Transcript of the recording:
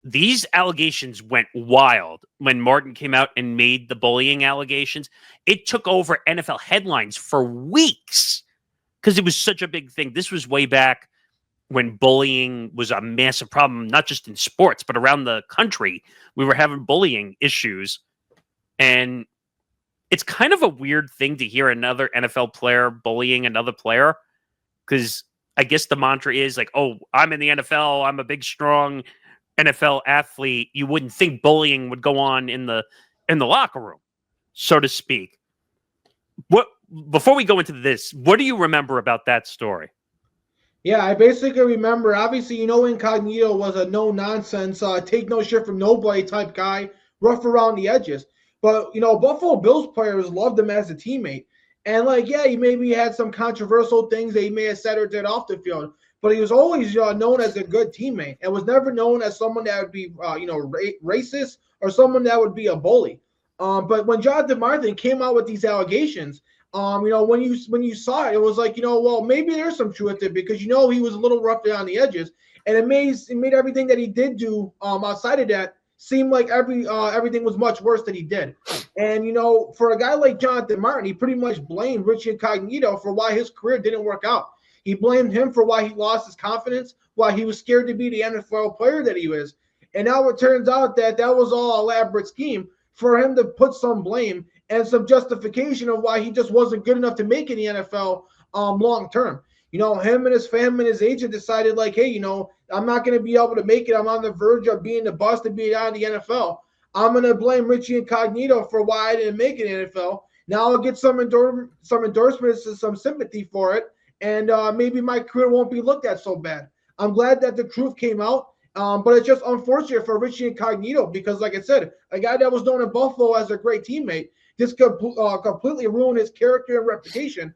these allegations went wild when Martin came out and made the bullying allegations. It took over NFL headlines for weeks because it was such a big thing. This was way back when bullying was a massive problem, not just in sports, but around the country. We were having bullying issues. And it's kind of a weird thing to hear another NFL player bullying another player because I guess the mantra is like, oh, I'm in the NFL. I'm a big, strong NFL athlete. You wouldn't think bullying would go on in the locker room, so to speak. What before we go into this, what do you remember about that story? Yeah, I basically remember. Obviously, Incognito was a no nonsense, take no shit from nobody type guy, rough around the edges. But Buffalo Bills players loved him as a teammate. And yeah, he maybe had some controversial things that he may have said or did off the field, but he was always known as a good teammate and was never known as someone that would be racist or someone that would be a bully. But when Jonathan Martin came out with these allegations, when you saw it, it was like, well, maybe there's some truth to it because he was a little rough on the edges, and it made everything that he did do outside of that seem like everything was much worse than he did. And for a guy like Jonathan Martin, he pretty much blamed Richie Incognito for why his career didn't work out. He blamed him for why he lost his confidence, why he was scared to be the NFL player that he was. And now it turns out that was all elaborate scheme for him to put some blame and some justification of why he just wasn't good enough to make in the NFL long term. Him and his family and his agent decided like, hey, I'm not going to be able to make it. I'm on the verge of being the bust and being out of the NFL. I'm going to blame Richie Incognito for why I didn't make it in the NFL. Now I'll get some endorsements and some sympathy for it, and maybe my career won't be looked at so bad. I'm glad that the truth came out. But it's just unfortunate for Richie Incognito because, like I said, a guy that was known in Buffalo as a great teammate, this could completely ruin his character and reputation.